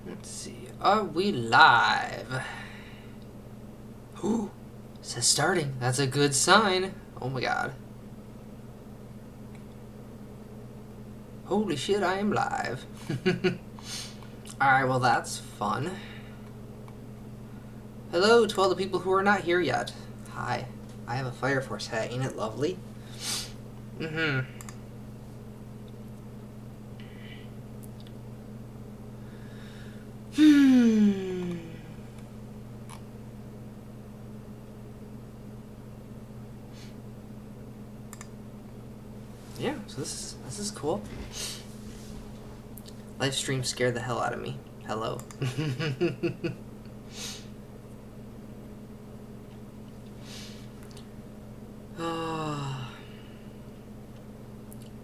Let's see. Are we live? Ooh, it says starting. That's a good sign. Oh my god. Holy shit, I am live. Alright, well that's fun. Hello to all the people who are not here yet. Hi. I have a Fire Force hat. Ain't it lovely? Mm-hmm. Yeah, so this is cool. Live stream scared the hell out of me. Hello.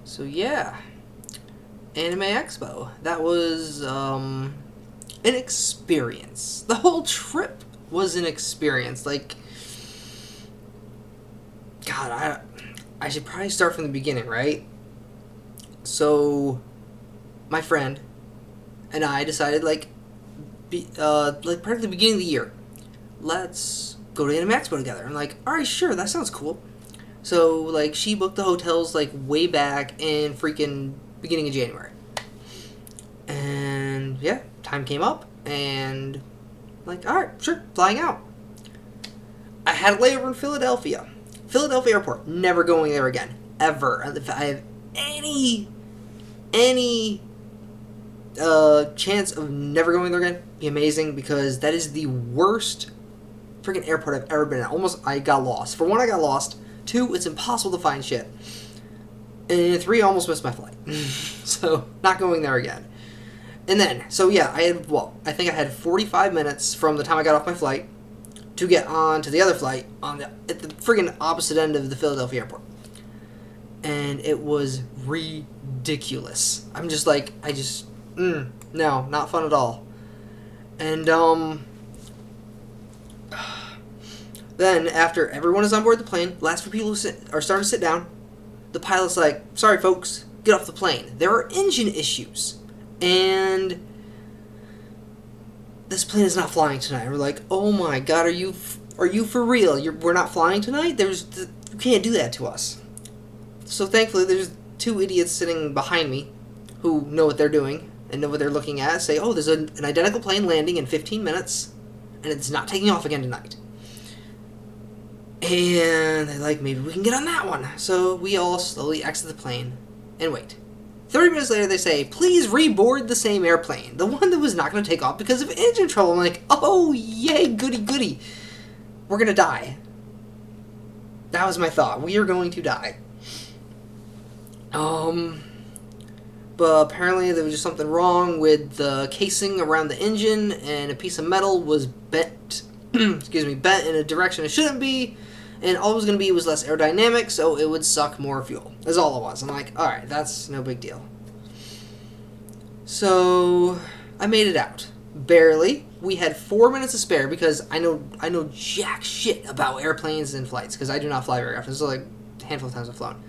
So yeah, Anime Expo. That was an experience. The whole trip was an experience. Like, God, I should probably start from the beginning, right? So, my friend and I decided, like part of the beginning of the year, let's go to Anime Expo together. I'm like, all right, sure, that sounds cool. So, like, she booked the hotels, like, way back in freaking beginning of January. And, yeah, time came up, and, like, alright, sure, flying out. I had a layover in Philadelphia. Philadelphia Airport, never going there again. Ever. If I have any chance of never going there again, be amazing, because that is the worst freaking airport I've ever been at. I got lost. For one, I got lost. 2, it's impossible to find shit. And 3, I almost missed my flight. So, not going there again. And then, so yeah, I think I had 45 minutes from the time I got off my flight to get on to the other flight at the friggin' opposite end of the Philadelphia airport. And it was ridiculous. I'm just like, no, not fun at all. And, then, after everyone is on board the plane, last few people are starting to sit down, the pilot's like, sorry folks, get off the plane. There are engine issues. And this plane is not flying tonight. We're like, oh my god, are you for real? We're not flying tonight? You can't do that to us. So thankfully, there's 2 idiots sitting behind me who know what they're doing and know what they're looking at. Say, oh, there's an identical plane landing in 15 minutes, and it's not taking off again tonight. And they're like, maybe we can get on that one. So we all slowly exit the plane and wait. 30 minutes later, they say, please reboard the same airplane. The one that was not going to take off because of engine trouble. I'm like, oh, yay, goody, goody. We're going to die. That was my thought. We are going to die. But apparently there was just something wrong with the casing around the engine, and a piece of metal was bent, bent in a direction it shouldn't be. And all it was going to be was less aerodynamic, so it would suck more fuel. That's all it was. I'm like, alright, that's no big deal. So, I made it out. Barely. We had 4 minutes to spare because I know jack shit about airplanes and flights, because I do not fly very often. This is like a handful of times I've flown.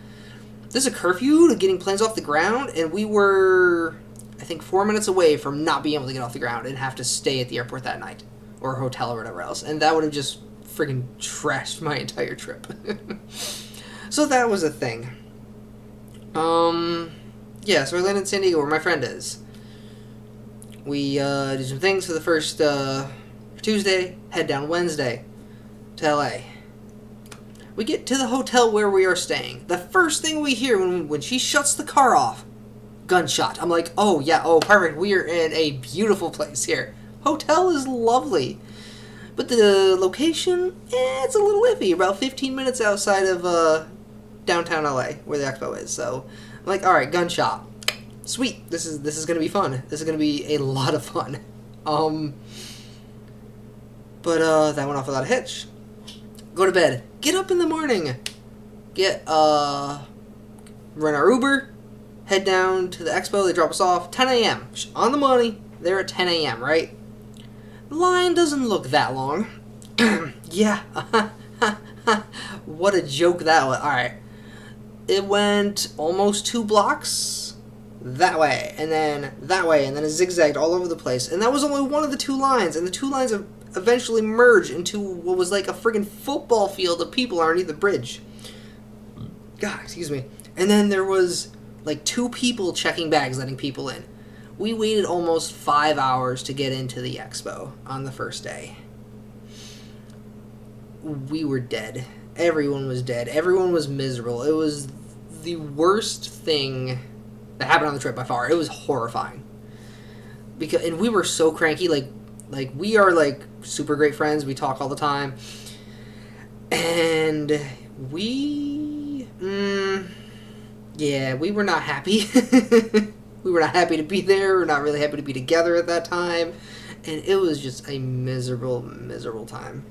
There's a curfew to getting planes off the ground, and we were, I think, 4 minutes away from not being able to get off the ground and have to stay at the airport that night. Or a hotel or whatever else. And that would have just friggin' trashed my entire trip. So that was a thing. Yeah, so I landed in San Diego where my friend is. We did some things for the first Tuesday, head down Wednesday to LA. We get to the hotel where we are staying. The first thing we hear when she shuts the car off, gunshot. I'm like, oh yeah, oh perfect, we are in a beautiful place here. Hotel is lovely. But the location, it's a little iffy. About 15 minutes outside of downtown LA, where the expo is. So, I'm like, alright, gunshot. Sweet, this is gonna be fun. This is gonna be a lot of fun. But that went off without a hitch. Go to bed. Get up in the morning. Run our Uber. Head down to the expo. They drop us off. 10 a.m. On the money. They're at 10 a.m., right? The line doesn't look that long. Yeah. What a joke that was. Alright. It went almost 2 blocks that way, and then that way, and then it zigzagged all over the place. And that was only one of the two lines, and the two lines eventually merged into what was like a friggin' football field of people underneath the bridge. God, excuse me. And then there was like 2 people checking bags, letting people in. We waited almost 5 hours to get into the expo on the first day. We were dead. Everyone was dead. Everyone was miserable. It was the worst thing that happened on the trip by far. It was horrifying. And we were so cranky. Like we are like super great friends. We talk all the time. And we were not happy. We were not happy to be there. We were not really happy to be together at that time. And it was just a miserable, miserable time.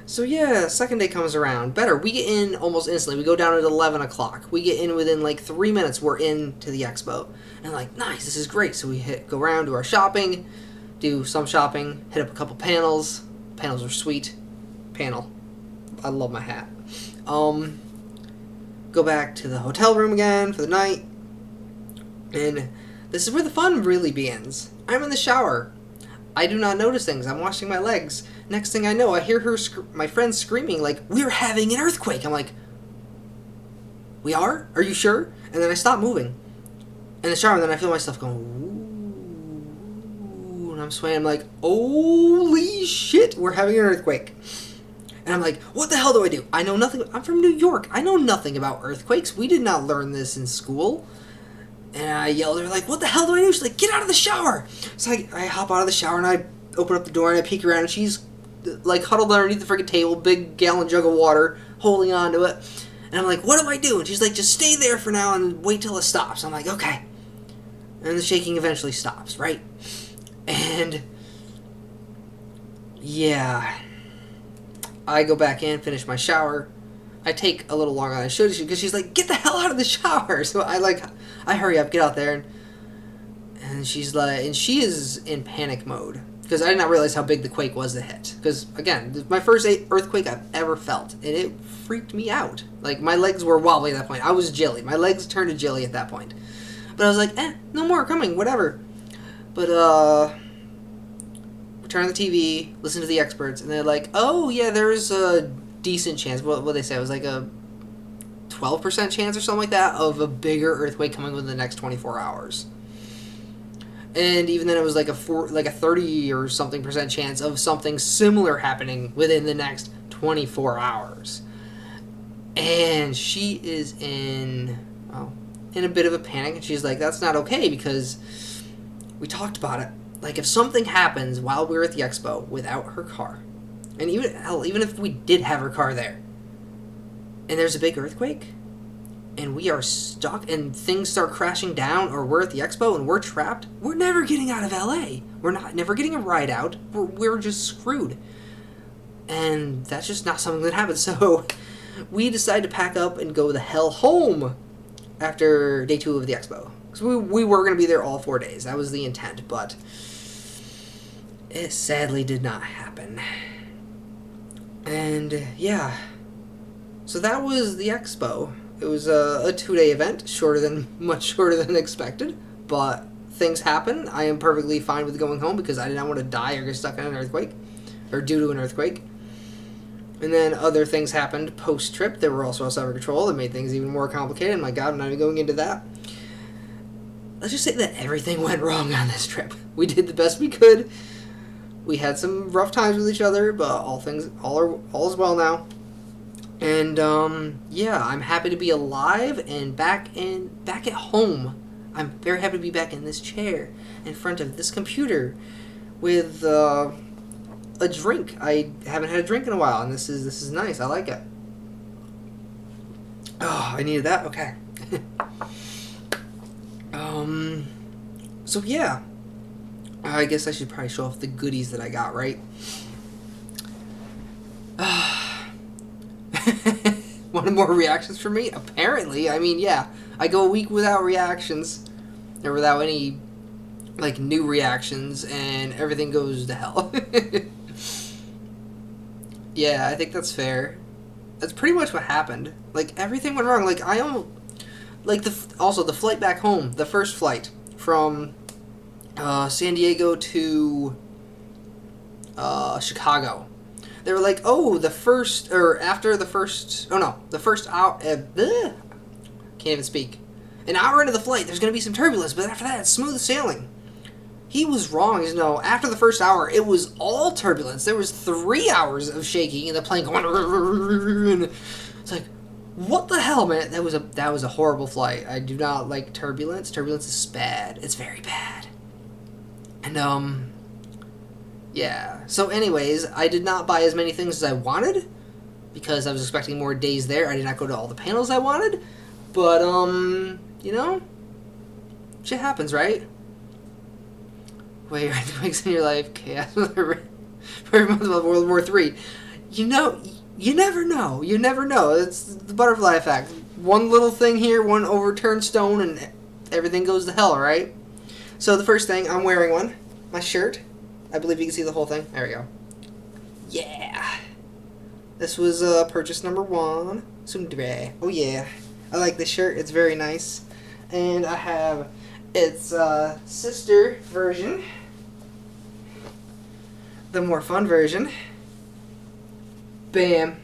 So yeah, second day comes around. Better. We get in almost instantly. We go down at 11 o'clock. We get in within like 3 minutes. We're into the expo. And like, nice, this is great. So we go around, do our shopping, do some shopping, hit up a couple panels. Panels are sweet. Panel. I love my hat. Go back to the hotel room again for the night. And this is where the fun really begins. I'm in the shower. I do not notice things. I'm washing my legs. Next thing I know, I hear my friend screaming, like, we're having an earthquake. I'm like, we are? Are you sure? And then I stop moving in the shower, and then I feel myself going, ooh, and I'm swaying. I'm like, holy shit, we're having an earthquake. And I'm like, what the hell do I do? I know nothing. I'm from New York. I know nothing about earthquakes. We did not learn this in school. And I yelled at her, like, what the hell do I do? She's like, get out of the shower. So I hop out of the shower, and I open up the door, and I peek around, and she's, like, huddled underneath the freaking table, big gallon jug of water, holding on to it. And I'm like, what do I do? And she's like, just stay there for now and wait till it stops. I'm like, okay. And the shaking eventually stops, right? And, yeah. I go back in, finish my shower. I take a little longer than I should because she's like, get the hell out of the shower. So I hurry up, get out there. And she's like, and she is in panic mode because I did not realize how big the quake was that hit. Because, again, this is my first earthquake I've ever felt. And it freaked me out. Like, my legs were wobbly at that point. I was jelly. My legs turned to jelly at that point. But I was like, no more coming, whatever. But, we turn on the TV, listen to the experts, and they're like, oh, yeah, there's a decent chance. What they say? It was like a 12% chance or something like that of a bigger earthquake coming within the next 24 hours. And even then it was like a 30 or something percent chance of something similar happening within the next 24 hours. And she is in a bit of a panic, and she's like, that's not okay because we talked about it. Like, if something happens while we're at the expo without her car, and even if we did have her car there, and there's a big earthquake, and we are stuck, and things start crashing down, or we're at the expo and we're trapped, we're never getting out of LA. We're never getting a ride out. We're just screwed. And that's just not something that happens. So we decided to pack up and go the hell home after day 2 of the expo. Because we were going to be there all 4 days. That was the intent, but it sadly did not happen. And yeah, so that was the expo. It was a 2-day event, much shorter than expected, but things happen. I am perfectly fine with going home because I did not want to die or get stuck in an earthquake, or due to an earthquake. And then other things happened post-trip that were also outside of our control that made things even more complicated. My God, I'm not even going into that. Let's just say that everything went wrong on this trip. We did the best we could. We had some rough times with each other, but all is well now. And yeah, I'm happy to be alive and back at home. I'm very happy to be back in this chair in front of this computer with a drink. I haven't had a drink in a while, and this is nice. I like it. Oh, I needed that. Okay. So yeah, I guess I should probably show off the goodies that I got, right? Wanted more reactions from me? Apparently. I mean, yeah. I go a week without reactions. Or without any, like, new reactions. And everything goes to hell. Yeah, I think that's fair. That's pretty much what happened. Like, everything went wrong. Like, like also the flight back home, the first flight from San Diego to Chicago. They were like, oh, the first hour. Can't even speak. An hour into the flight, there's going to be some turbulence, but after that, it's smooth sailing. He was wrong. No, after the first hour, it was all turbulence. There was 3 hours of shaking and the plane going. It's like, what the hell, man? That was a horrible flight. I do not like turbulence. Turbulence is bad. It's very bad. And yeah. So, anyways, I did not buy as many things as I wanted because I was expecting more days there. I did not go to all the panels I wanted, but you know, shit happens, right? Wait, are the weeks in your life chaos for every month of World War III? You know, you never know. You never know. It's the butterfly effect. One little thing here, one overturned stone, and everything goes to hell, right? So the first thing, I'm wearing one. My shirt. I believe you can see the whole thing. There we go. Yeah. This was purchase number 1. Sundre. Oh yeah. I like this shirt. It's very nice. And I have its sister version. The more fun version. Bam.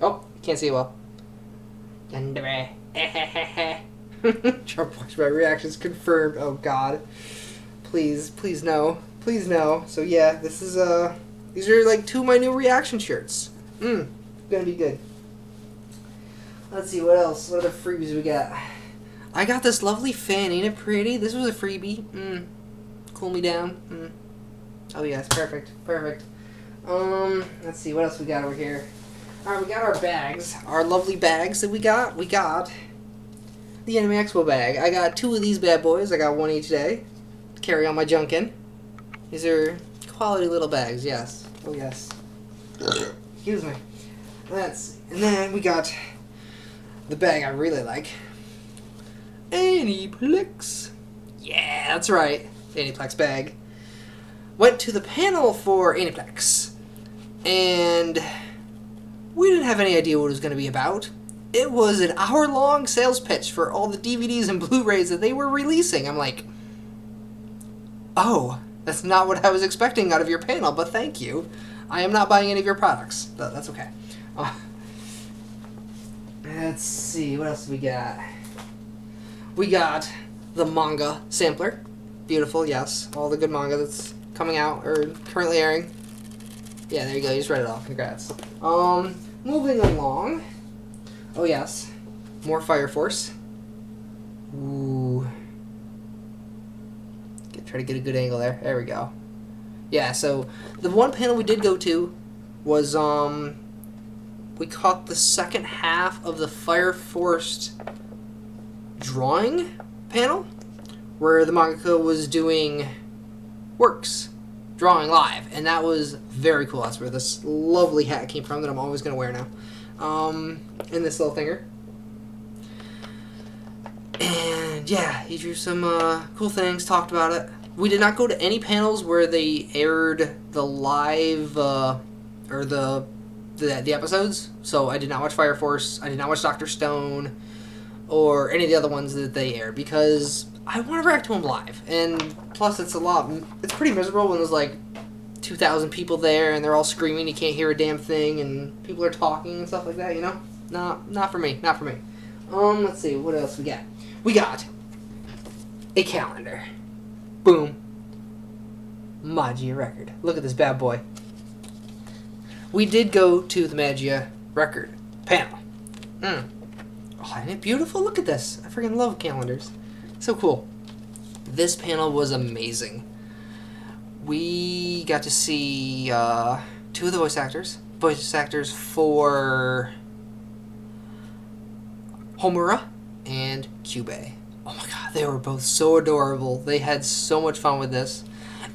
Oh, can't see well. Trump watch my reactions confirmed. Oh God. Please no. Please no. So yeah, this is these are like 2 of my new reaction shirts. Gonna be good. Let's see what else. What other freebies we got? I got this lovely fan. Ain't it pretty? This was a freebie. Cool me down. Oh yes, perfect. Perfect. Let's see what else we got over here. Alright, we got our bags. Our lovely bags that we got. We got the Anime Expo bag. I got 2 of these bad boys. I got 1 each day to carry all my junk in. These are quality little bags, yes. Oh yes. Excuse me. And then we got the bag I really like. Aniplex. Yeah, that's right. Aniplex bag. Went to the panel for Aniplex, and we didn't have any idea what it was going to be about. It was an hour-long sales pitch for all the DVDs and Blu-rays that they were releasing. I'm like, oh, that's not what I was expecting out of your panel, but thank you. I am not buying any of your products. That's okay. Let's see, what else do we got? We got the manga sampler. Beautiful, yes. All the good manga that's coming out, or currently airing. Yeah, there you go, you just read it all. Congrats. Moving along. Oh, yes. More Fire Force. Ooh. Try to get a good angle there. There we go. Yeah, so the one panel we did go to was, we caught the second half of the Fire Force drawing panel, where the mangaka was doing works, drawing live, and that was very cool. That's where this lovely hat came from that I'm always going to wear now. And this little thinger. And yeah, he drew some cool things, talked about it. We did not go to any panels where they aired the live, or the episodes, so I did not watch Fire Force, I did not watch Dr. Stone, or any of the other ones that they aired, because I want to react to them live, and plus it's pretty miserable when there's like 2,000 people there, and they're all screaming, you can't hear a damn thing, and people are talking and stuff like that, you know? Not for me, not for me. Let's see, what else we got? We got a calendar. Boom. Magia record. Look at this bad boy. We did go to the Magia record panel. Oh, isn't it beautiful? Look at this. I freaking love calendars. So cool. This panel was amazing. We got to see 2 of the voice actors. Voice actors for Homura and Kyubey. Oh my god, they were both so adorable. They had so much fun with this.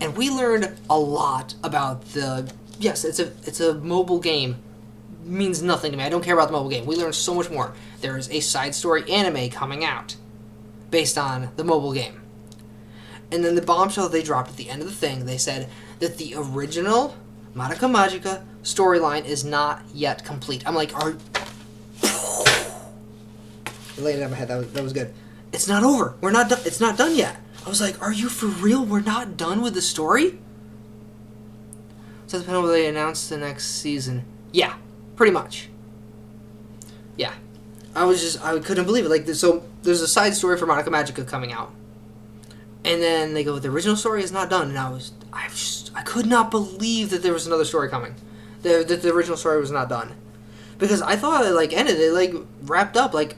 And we learned a lot about the... Yes, it's a mobile game. Means nothing to me. I don't care about the mobile game. We learned so much more. There is a side story anime coming out based on the mobile game. And then the bombshell they dropped at the end of the thing, they said that the original Madoka Magica storyline is not yet complete. I'm like, Laid it on my head. That was good. It's not over. We're not done. It's not done yet. I was like, are you for real? We're not done with the story? So depending on whether they announce the next season. Yeah, pretty much. Yeah. I couldn't believe it. Like, so there's a side story for Monica Magica coming out. And then they go, the original story is not done. And I could not believe that there was another story coming. That the original story was not done. Because I thought it, like, ended. It, like, wrapped up. Like,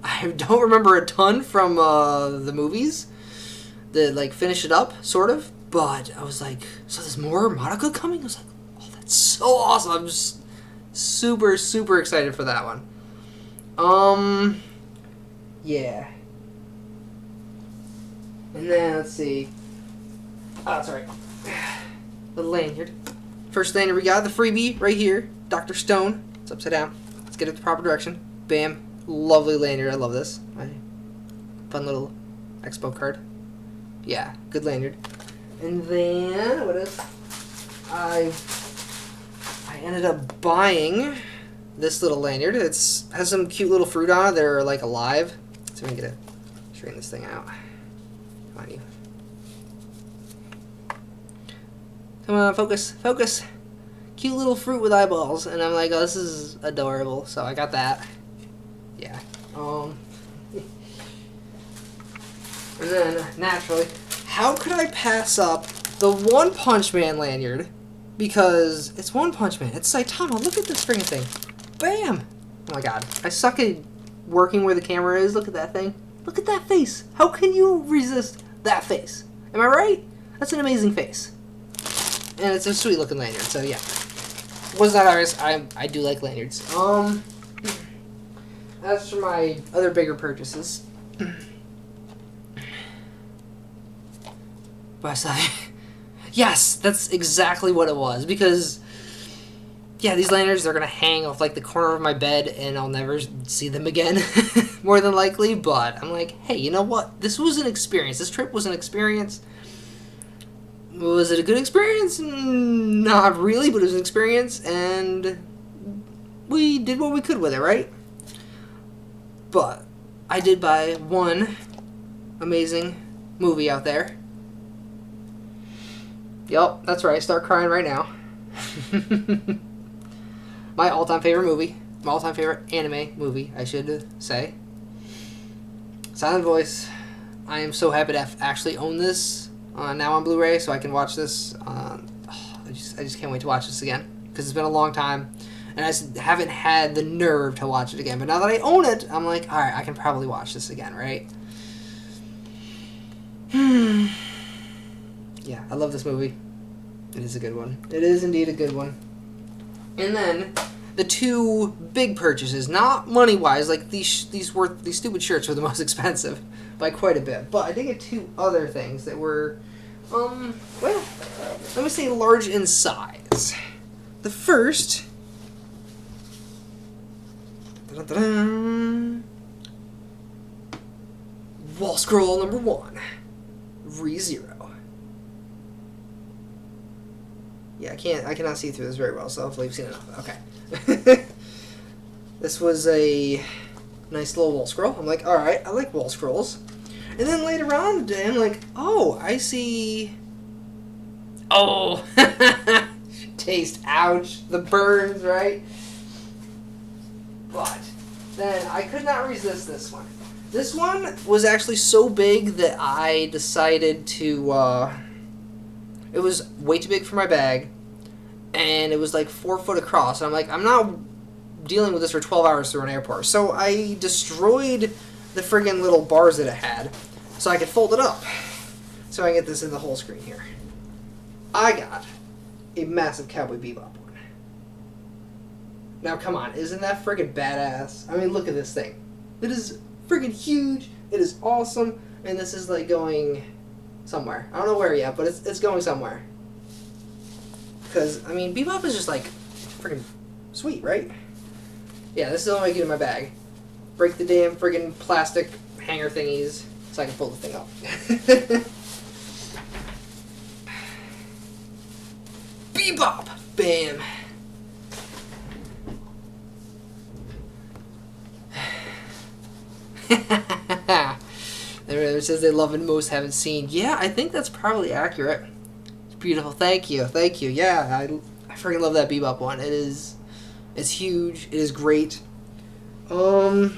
I don't remember a ton from the movies that, like, finish it up, sort of. But I was like, so there's more Monica coming? I was like, oh, that's so awesome. I'm just super, super excited for that one. Yeah. And then, let's see. Oh, that's right. The lanyard. First lanyard we got, the freebie right here. Dr. Stone. It's upside down. Let's get it the proper direction. Bam. Lovely lanyard. I love this. Fun little expo card. Yeah, good lanyard. And then, what else? I ended up buying this little lanyard. It has some cute little fruit on it that are, like, alive. So we can get to straighten this thing out. Come on, you. Come on, focus, focus. Cute little fruit with eyeballs. And I'm like, oh, this is adorable. So I got that. Yeah. And then, naturally, how could I pass up the One Punch Man lanyard? Because it's One Punch Man. It's Saitama. Look at this freaking thing. Bam! Oh my god. I suck at working where the camera is. Look at that thing. Look at that face. How can you resist that face? Am I right? That's an amazing face. And it's a sweet looking lanyard, so yeah. Was not ours. I do like lanyards. As for my other bigger purchases. Yes, that's exactly what it was. Because, yeah, these lanyards, they're going to hang off, like, the corner of my bed, and I'll never see them again, more than likely. But I'm like, hey, you know what? This was an experience. This trip was an experience. Was it a good experience? Not really, but it was an experience, and we did what we could with it, right? But I did buy one amazing movie out there. Yup, that's right. Start crying right now. My all-time favorite movie. My all-time favorite anime movie, I should say. Silent Voice. I am so happy to actually own this now on Blu-ray, so I can watch this. I just can't wait to watch this again, because it's been a long time, and I just haven't had the nerve to watch it again. But now that I own it, I'm like, all right, I can probably watch this again, right? Yeah, I love this movie. It is a good one. It is indeed a good one. And then the two big purchases, not money-wise, like these stupid shirts were the most expensive by quite a bit. But I did get two other things that were, well, let me say large in size. The first, Wall Scroll number 1, ReZero. Yeah, I cannot see through this very well, so hopefully you've seen enough. Okay. This was a nice little wall scroll. I'm like, alright, I like wall scrolls. And then later on in the day, I'm like, oh, I see... Oh! Taste, ouch. The burns, right? But then I could not resist this one. This one was actually so big that I decided to... It was way too big for my bag, and it was like 4 foot across. And I'm like, I'm not dealing with this for 12 hours through an airport. So I destroyed the friggin' little bars that it had so I could fold it up. So I get this in the whole screen here. I got a massive Cowboy Bebop one. Now, come on. Isn't that friggin' badass? I mean, look at this thing. It is friggin' huge. It is awesome. And this is like going... somewhere. I don't know where yet, but it's going somewhere. Because, I mean, Bebop is just, like, freaking sweet, right? Yeah, this is the only way I get in my bag. Break the damn friggin' plastic hanger thingies so I can pull the thing up. Bebop! Bam! It says they love and most haven't seen. Yeah, I think that's probably accurate. It's beautiful. Thank you. Thank you. Yeah, I freaking love that Bebop one. It's huge. It is great. And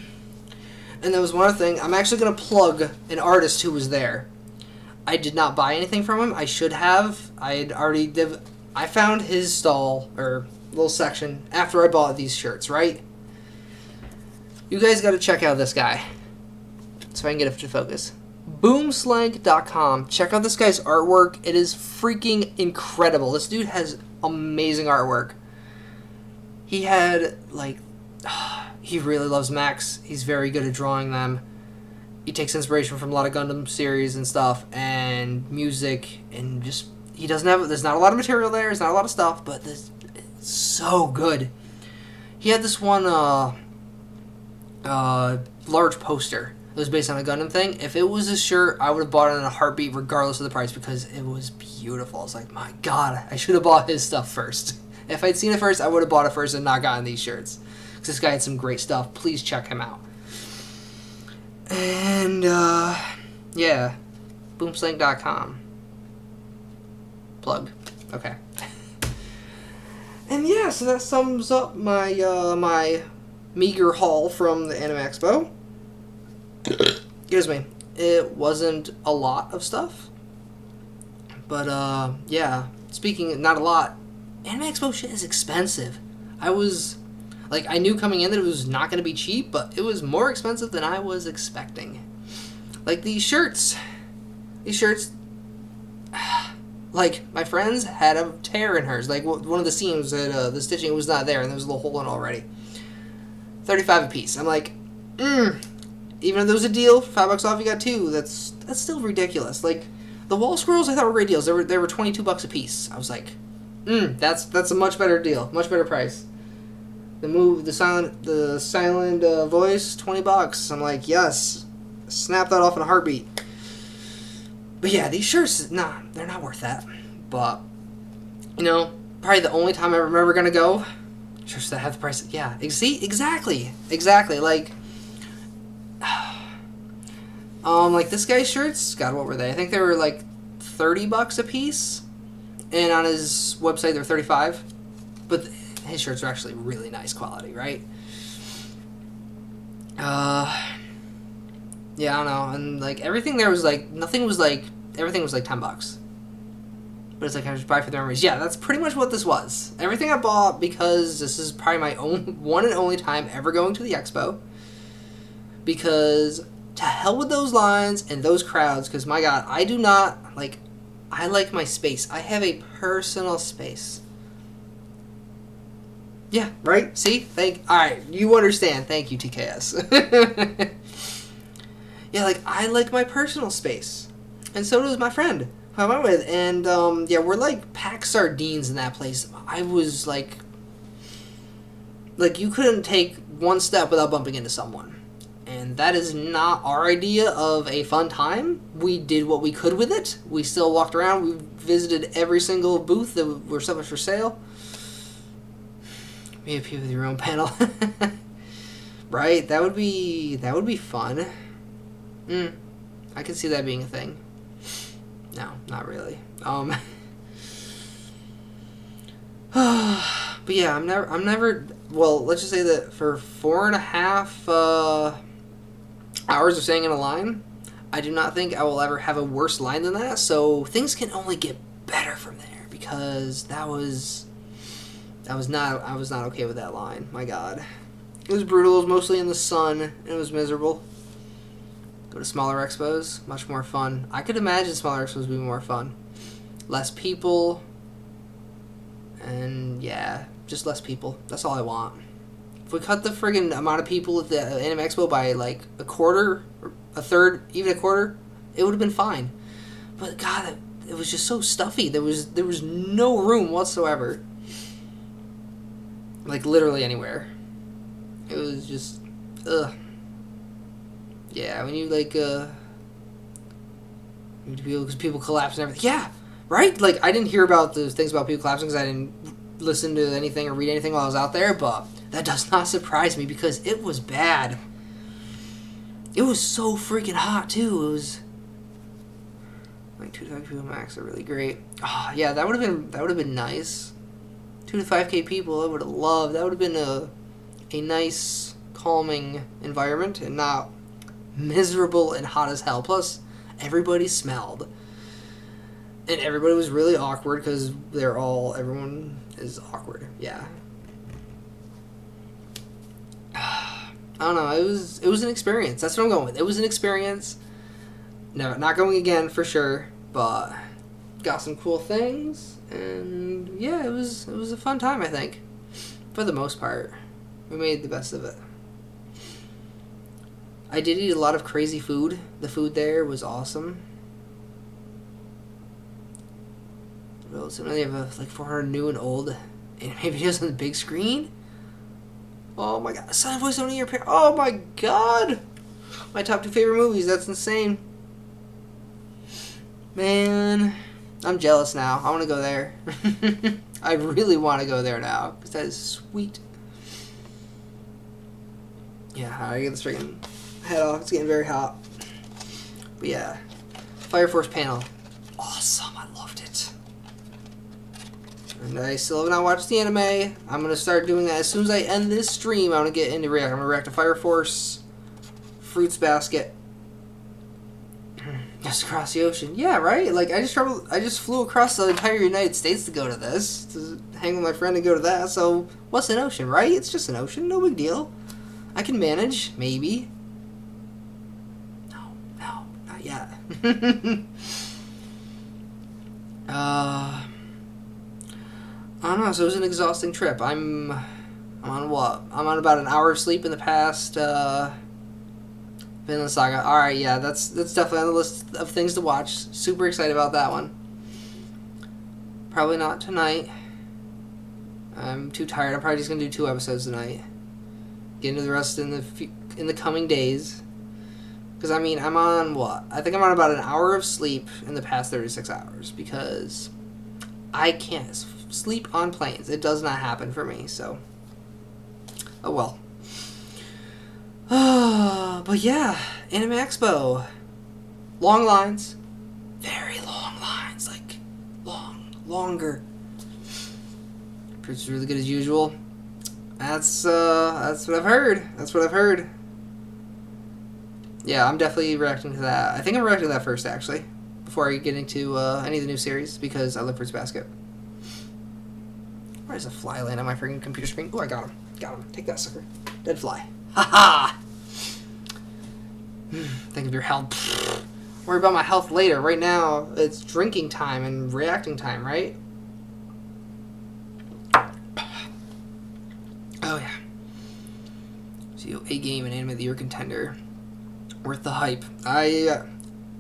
there was one other thing. I'm actually going to plug an artist who was there. I did not buy anything from him. I should have. I found his stall, or little section, after I bought these shirts, right? You guys got to check out this guy. So if I can get it to focus. Boomslank.com. Check out this guy's artwork. It is freaking incredible. This dude has amazing artwork. He had, like... he really loves mechs. He's very good at drawing them. He takes inspiration from a lot of Gundam series and stuff, and music, and just... there's not a lot of material there, there's not a lot of stuff, but it's so good. He had this one, large poster. It was based on a Gundam thing. If it was a shirt, I would have bought it in a heartbeat regardless of the price because it was beautiful. I was like, my God, I should have bought his stuff first. If I'd seen it first, I would have bought it first and not gotten these shirts. Because this guy had some great stuff. Please check him out. And, yeah. Boomslank.com. Plug. Okay. And yeah, so that sums up my, my meager haul from the Anime Expo. Excuse me. It wasn't a lot of stuff. But, yeah. Speaking, not a lot. Anime Expo shit is expensive. I knew coming in that it was not going to be cheap, but it was more expensive than I was expecting. Like, these shirts. Like, my friends had a tear in hers. Like, one of the seams, the stitching was not there, and there was a little hole in it already. $35 a piece. I'm like, even if there was a deal, $5 off, you got two. That's still ridiculous. Like, the wall scrolls I thought were great deals. They were $22 a piece. I was like, that's a much better deal, much better price. The silent voice, $20. I'm like, yes, snap that off in a heartbeat. But yeah, these shirts, nah, they're not worth that. But probably the only time I remember gonna go, shirts that have the price. Yeah, see, exactly. Like, like this guy's shirts. God, what were they? I think they were like $30 a piece, and on his website they're $35. But his shirts are actually really nice quality, right? Yeah, I don't know, and like everything there was like everything was like $10. But it's like I just buy for the memories. Yeah, that's pretty much what this was. Everything I bought because this is probably my one and only time ever going to the expo. Because to hell with those lines and those crowds, because my God, I like my space. I have a personal space. Yeah, right? See? Alright, you understand. Thank you, TKS. Yeah, like, I like my personal space. And so does my friend who I went with. And, yeah, we're like packed sardines in that place. I was like, you couldn't take one step without bumping into someone. And that is not our idea of a fun time. We did what we could with it. We still walked around. We visited every single booth that were stuff was for sale. Maybe with your own panel. Right? That would be fun. I could see that being a thing. No, not really. But yeah, I'm never. Well, let's just say that for 4.5 hours of staying in a line, I do not think I will ever have a worse line than that. So things can only get better from there because I was not okay with that line. My God, it was brutal. It was mostly in the sun, and it was miserable. Go to smaller expos, much more fun. I could imagine smaller expos would be more fun. Less people, and yeah, just less people. That's all I want. If we cut the friggin' amount of people at the Anime Expo by like a quarter, or a third, even a quarter, it would have been fine. But God, it was just so stuffy. There was no room whatsoever. Like literally anywhere. It was just, ugh. Yeah, when you like, because people collapse and everything. Yeah, right? Like, I didn't hear about the things about people collapsing because I didn't listen to anything or read anything while I was out there, but that does not surprise me because it was bad. It was so freaking hot too. It was like 2 to 5 people max are really great. Oh, yeah, that would have been nice. 2 to 5K people, I would have loved. That would have been a nice, calming environment and not miserable and hot as hell. Plus, everybody smelled. And everybody was really awkward because everyone is awkward. Yeah. I don't know. It was an experience. That's what I'm going with. It was an experience. No, not going again for sure, but got some cool things, and yeah, it was a fun time, I think. For the most part, we made the best of it. I did eat a lot of crazy food. The food there was awesome. So now they have like 400 new and old anime videos on the big screen. Oh my god, Silent Voice Only Your Parents. Oh my god, my top 2 favorite movies. That's insane. Man, I'm jealous now. I want to go there. I really want to go there now because that is sweet. Yeah, I get this freaking head off. It's getting very hot. But yeah, Fire Force panel, awesome. I loved it. And I still have not watched the anime. I'm gonna start doing that as soon as I end this stream. I'm gonna get into react. I'm gonna react to Fire Force, Fruits Basket. Just across the ocean. Yeah, right? Like, I just flew across the entire United States to go to this. To hang with my friend and go to that. So, what's an ocean, right? It's just an ocean. No big deal. I can manage. Maybe. No, not yet. I don't know. So, it was an exhausting trip. I'm on what? I'm on about an hour of sleep in the past, Vinland Saga. Alright, yeah, that's definitely on the list of things to watch. Super excited about that one. Probably not tonight. I'm too tired. I'm probably just going to do 2 episodes tonight. Get into the rest in the coming days. Because, I mean, I'm on what? I think I'm on about an hour of sleep in the past 36 hours. Because I can't sleep on planes. It does not happen for me, so. Oh well. But yeah, Anime Expo. Long lines. Very long lines. Like, longer. It's really good as usual. That's what I've heard. Yeah, I'm definitely reacting to that. I think I'm reacting to that first, actually. Before I get into any of the new series, because I love Fruits Basket. Where's a fly land on my freaking computer screen? Oh, I got him. Take that, sucker. Dead fly. Ha-ha! Think of your health. Worry about my health later. Right now, it's drinking time and reacting time, right? Oh, yeah. So, a game, an Anime of the Year contender. Worth the hype. I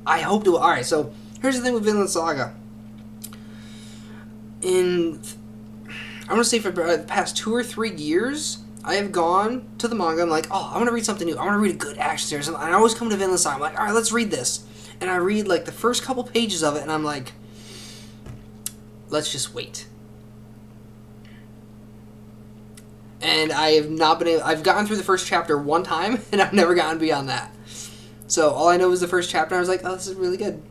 hope to... Alright, so, here's the thing with Vinland Saga. I want to say for the past 2 or 3 years, I have gone to the manga. I'm like, oh, I want to read something new. I want to read a good action series. And I always come to Vinland Saga. I'm like, all right, let's read this. And I read like the first couple pages of it, and I'm like, let's just wait. And I have not been able... I've gotten through the first chapter 1 time, and I've never gotten beyond that. So all I know is the first chapter, and I was like, oh, this is really good.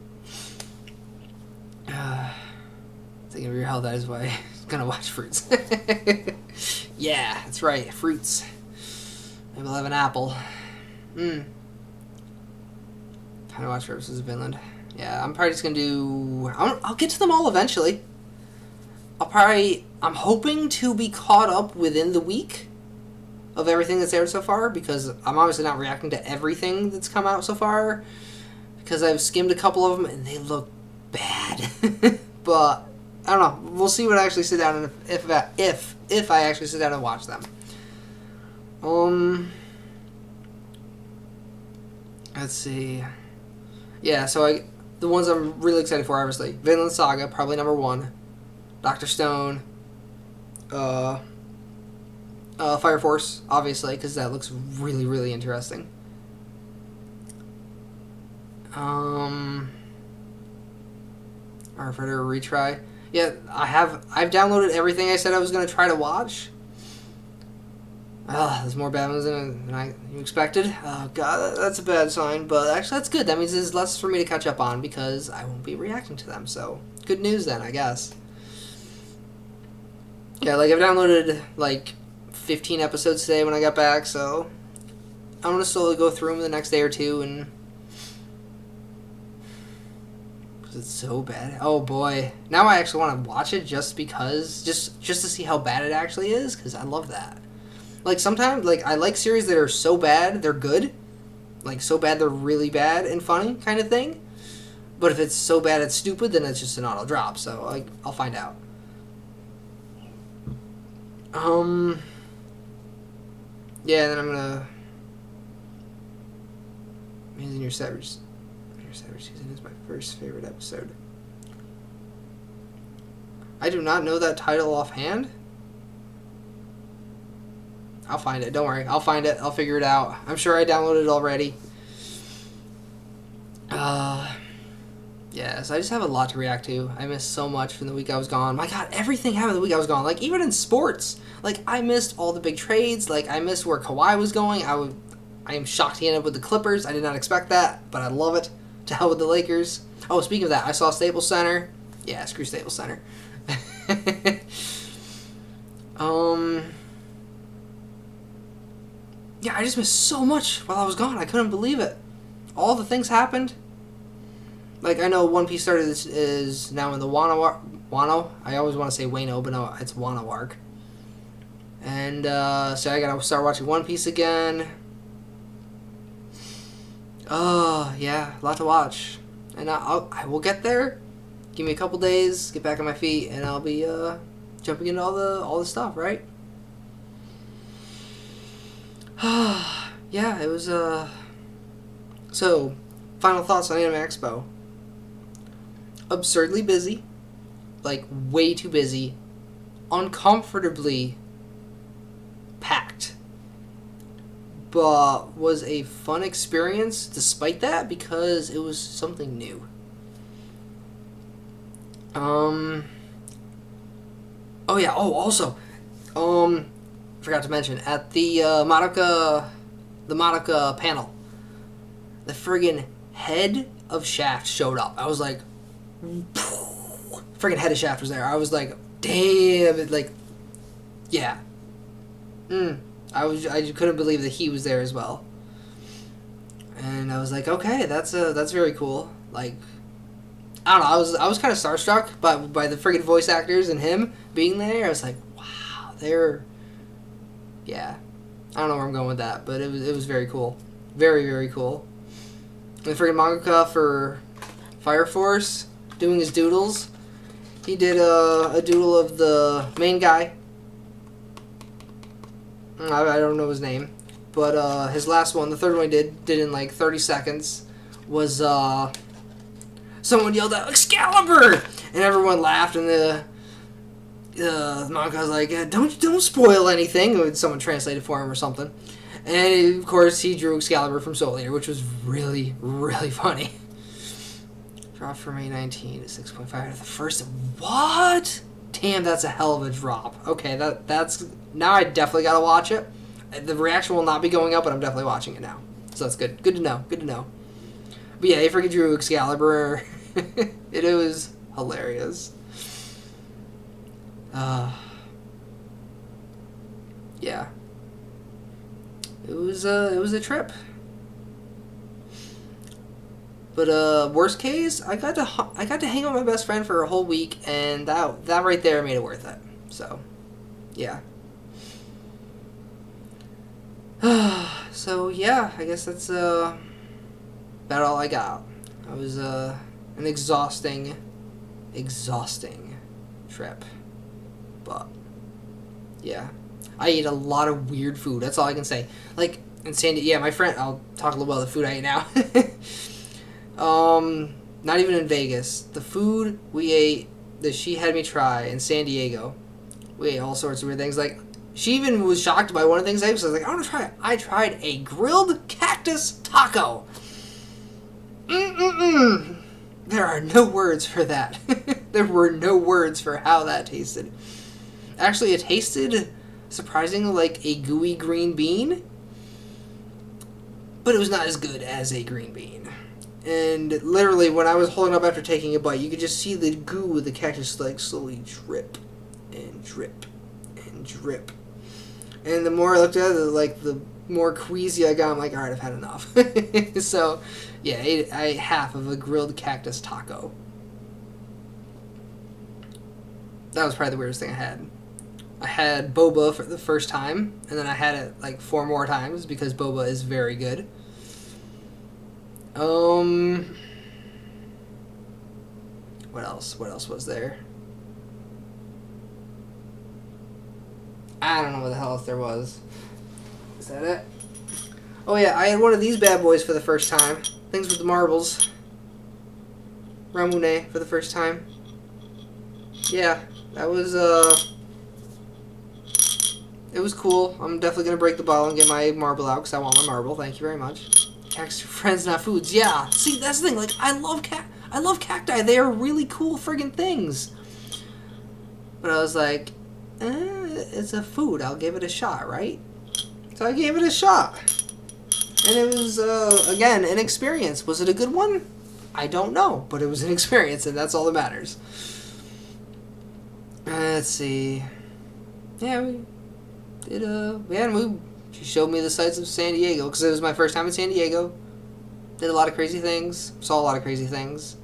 Thinking of your health, that is why I'm gonna watch Fruits. Yeah, that's right, Fruits. Maybe I'll have an apple. Time to watch Versus Vinland. Yeah, I'm probably just gonna do... I'll get to them all eventually. I'm hoping to be caught up within the week of everything that's aired so far, because I'm obviously not reacting to everything that's come out so far, because I've skimmed a couple of them and they look bad. But I don't know. We'll see when I actually sit down and if I actually sit down and watch them. Let's see. Yeah, so the ones I'm really excited for, obviously, Vinland Saga, probably number 1. Dr. Stone. Fire Force, obviously, because that looks really, really interesting. Or for a retry. Yeah, I've downloaded everything I said I was going to try to watch. There's more bad ones than I expected. Oh, God, that's a bad sign. But actually, that's good. That means there's less for me to catch up on because I won't be reacting to them. So, good news then, I guess. Yeah, like, I've downloaded, like, 15 episodes today when I got back, so I'm going to slowly go through them the next day or two, and because it's so bad. Oh, boy. Now I actually want to watch it just because, just to see how bad it actually is, because I love that. Like, sometimes, like, I like series that are so bad, they're good. Like, so bad, they're really bad and funny kind of thing. But if it's so bad it's stupid, then it's just an auto drop. So, like, I'll find out. Yeah, then I'm gonna... Amazing Your Savage Season is my first favorite episode. I do not know that title offhand. I'll find it. Don't worry. I'll find it. I'll figure it out. I'm sure I downloaded it already. Yeah, so I just have a lot to react to. I missed so much from the week I was gone. My God, everything happened the week I was gone. Like, even in sports. Like, I missed all the big trades. Like, I missed where Kawhi was going. I am shocked he ended up with the Clippers. I did not expect that, but I love it. To hell with the Lakers. Oh, speaking of that, I saw Staples Center. Yeah, screw Staples Center. Yeah, I just missed so much while I was gone. I couldn't believe it. All the things happened. Like, I know One Piece started is now in the Wano. I always want to say Wano, but no, it's Wano arc. And so I gotta start watching One Piece again. Oh, yeah, a lot to watch. And I will get there. Give me a couple days, get back on my feet, and I'll be jumping into all the stuff, right? Yeah, it was So, final thoughts on Anime Expo. Absurdly busy, like way too busy, uncomfortably packed, but was a fun experience despite that because it was something new. Oh yeah. Oh, also, forgot to mention at the Madoka panel, the friggin' head of Shaft showed up. I was like, friggin' head of Shaft was there. I was like, damn it, like, yeah. I couldn't believe that he was there as well. And I was like, okay, that's very cool. Like, I don't know, I was kind of starstruck by the friggin' voice actors and him being there. I was like, wow, yeah. I don't know where I'm going with that, but it was very cool. Very, very cool. And the friggin' mangaka for Fire Force doing his doodles. He did a doodle of the main guy. I don't know his name. But his last one, the third one he did in like 30 seconds, was someone yelled out, Excalibur! And everyone laughed, and the manga was like, don't spoil anything. Someone translated for him or something. And of course, he drew Excalibur from Soul Eater, which was really, really funny. Dropped from May 19 to 6.5 out of the first. What? Damn, that's a hell of a drop. Okay, that's now I definitely gotta watch it. The reaction will not be going up, but I'm definitely watching it now. So that's good. Good to know. Good to know. But yeah, he freaking drew Excalibur. it was hilarious. Yeah. It was a trip. But worst case, I got to hang out with my best friend for a whole week, and that right there made it worth it. So, yeah. So yeah, I guess that's about all I got. It was an exhausting trip, but yeah, I ate a lot of weird food. That's all I can say. Like in San Diego, yeah, my friend. I'll talk a little about the food I ate now. Not even in Vegas. The food we ate that she had me try in San Diego, we ate all sorts of weird things. Like, she even was shocked by one of the things I ate, so I was like, I want to try it. I tried a grilled cactus taco. There are no words for that. There were no words for how that tasted. Actually, it tasted surprisingly like a gooey green bean, but it was not as good as a green bean. And literally, when I was holding up after taking a bite, you could just see the goo of the cactus like slowly drip and drip and drip. And the more I looked at it, like the more queasy I got. I'm like, all right, I've had enough. So, yeah, I ate half of a grilled cactus taco. That was probably the weirdest thing I had. I had boba for the first time, and then I had it like 4 more times because boba is very good. What else? What else was there? I don't know what the hell else there was. Is that it? Oh yeah, I had one of these bad boys for the first time. Things with the marbles. Ramune for the first time. Yeah, that was it was cool. I'm definitely gonna break the bottle and get my marble out because I want my marble. Thank you very much. Cactus are friends, not foods. Yeah. See, that's the thing. Like, I love cacti. They are really cool friggin' things. But I was like, it's a food. I'll give it a shot, right? So I gave it a shot. And it was, again, an experience. Was it a good one? I don't know. But it was an experience, and that's all that matters. Let's see. Yeah, we did, she showed me the sights of San Diego, because it was my first time in San Diego. Did a lot of crazy things. Saw a lot of crazy things.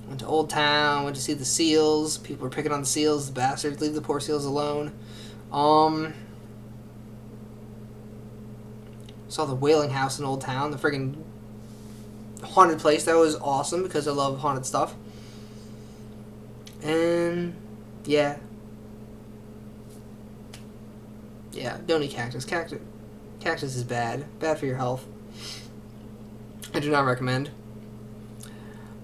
Went to Old Town. Went to see the seals. People were picking on the seals. The bastards. Leave the poor seals alone. Saw the Whaling House in Old Town. The friggin' haunted place. That was awesome, because I love haunted stuff. And, yeah. Yeah, don't eat cactus. Cactus is bad. Bad for your health. I do not recommend.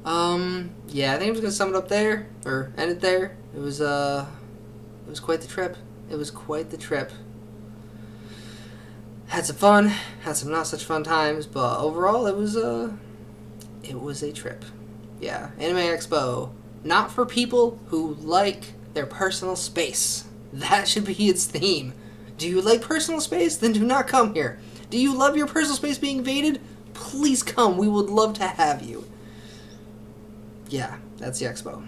Yeah, I think I'm just gonna sum it up there, or end it there. It was quite the trip. It was quite the trip. Had some fun, had some not such fun times, but overall it was a trip. Yeah, Anime Expo. Not for people who like their personal space. That should be its theme. Do you like personal space? Then do not come here. Do you love your personal space being invaded? Please come. We would love to have you. Yeah, that's the expo.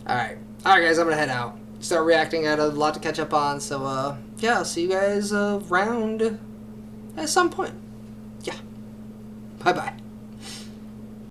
Alright. Alright, guys, I'm gonna head out. Start reacting. I had a lot to catch up on, so, yeah, I'll see you guys around at some point. Yeah. Bye-bye.